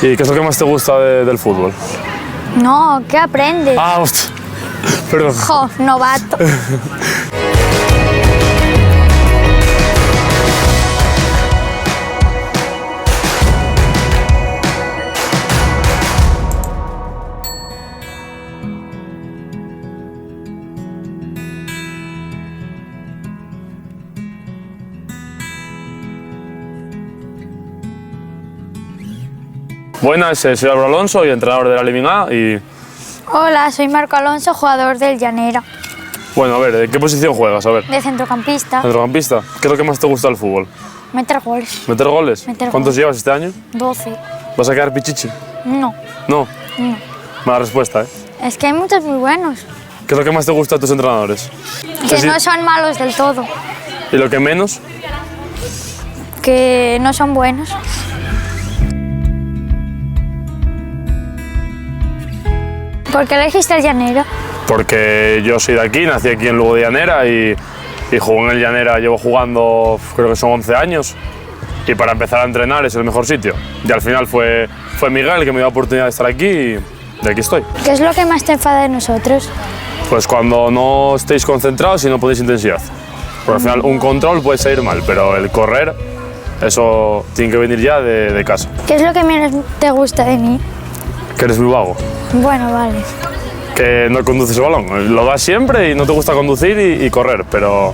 ¿Y qué es lo que más te gusta del fútbol? No, ¿qué aprendes? Ah, hostia. Perdón. Jo, novato. Buenas, soy Álvaro Alonso y entrenador de la Living A y... Hola, soy Marco Alonso, jugador del Llanera. Bueno, a ver, ¿de qué posición juegas? A ver. De centrocampista. ¿Centrocampista? ¿Qué es lo que más te gusta del fútbol? Meter goles. ¿Meter goles? Meter ¿Cuántos goles. llevas este año? 12. ¿Vas a quedar pichichi? No, No. no. Mala respuesta, ¿eh? Es que hay muchos muy buenos. ¿Qué es lo que más te gusta de tus entrenadores? Que Sí. no son malos del todo. ¿Y lo que menos? Que no son buenos. ¿Por qué elegiste el Llanera? Porque yo soy de aquí, nací aquí en Lugo de Llanera y juego en el Llanera, llevo jugando creo que son 11 años y para empezar a entrenar es el mejor sitio. Y al final fue Miguel que me dio la oportunidad de estar aquí y de aquí estoy. ¿Qué es lo que más te enfada de nosotros? Pues cuando no estéis concentrados y no podéis intensidad. Porque al final un control puede salir mal, pero el correr, eso tiene que venir ya de casa. ¿Qué es lo que menos te gusta de mí? Que eres muy vago, Bueno, vale. que no conduces el balón. Lo das siempre y no te gusta conducir y correr, pero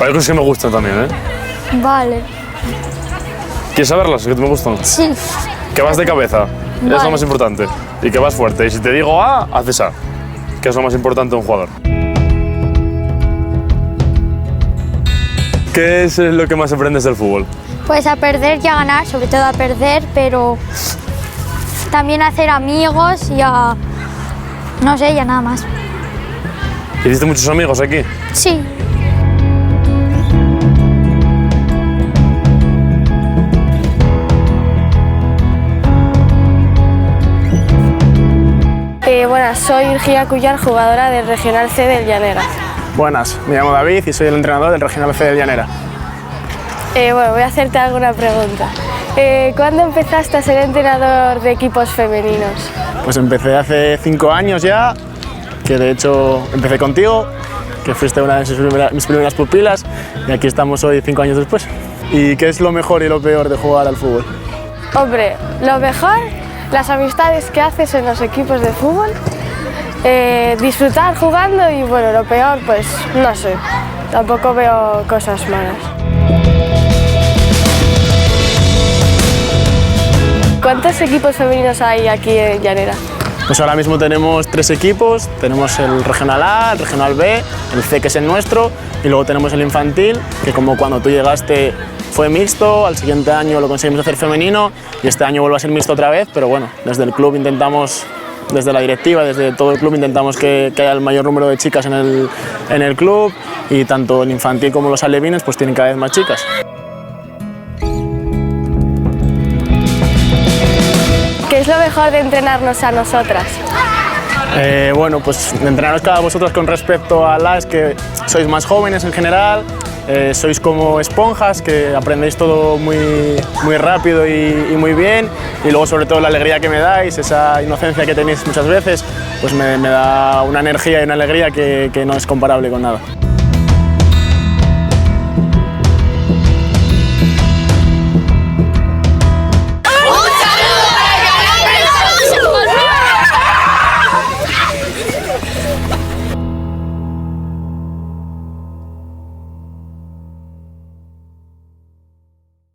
hay cosas que me gustan también, ¿eh? Vale. ¿Quieres saberlas? ¿Que te me gustan? Sí. Que vas de cabeza, es Vale. lo más importante. Y que vas fuerte. Y si te digo A, haces A, que es lo más importante de un jugador. ¿Qué es lo que más aprendes del fútbol? Pues a perder y a ganar, sobre todo a perder, pero también a hacer amigos y a... no sé, ya nada más. ¿Hiciste muchos amigos aquí? Sí. Buenas, soy Virginia Cuyar, jugadora del Regional C del Llanera. Buenas, me llamo David y soy el entrenador del Regional C del Llanera. Bueno, voy a hacerte alguna pregunta. ¿Cuándo empezaste a ser entrenador de equipos femeninos? Pues empecé hace 5 años ya, que de hecho empecé contigo, que fuiste una de mis primeras pupilas y aquí estamos hoy 5 años después. ¿Y qué es lo mejor y lo peor de jugar al fútbol? Hombre, lo mejor, las amistades que haces en los equipos de fútbol, disfrutar jugando y bueno, lo peor, pues no sé, tampoco veo cosas malas. ¿Cuántos equipos femeninos hay aquí en Llanera? Pues ahora mismo tenemos 3 equipos, tenemos el Regional A, el Regional B, el C que es el nuestro y luego tenemos el infantil, que como cuando tú llegaste fue mixto, al siguiente año lo conseguimos hacer femenino y este año vuelve a ser mixto otra vez, pero bueno, desde el club intentamos, desde la directiva, desde todo el club intentamos que haya el mayor número de chicas en el club y tanto el infantil como los alevines pues tienen cada vez más chicas. ¿Qué es lo mejor de entrenarnos a nosotras? Bueno, pues entrenaros cada vosotros con respecto a las que sois más jóvenes en general, sois como esponjas que aprendéis todo muy rápido y muy bien y luego sobre todo la alegría que me dais, esa inocencia que tenéis muchas veces, pues me da una energía y una alegría que no es comparable con nada.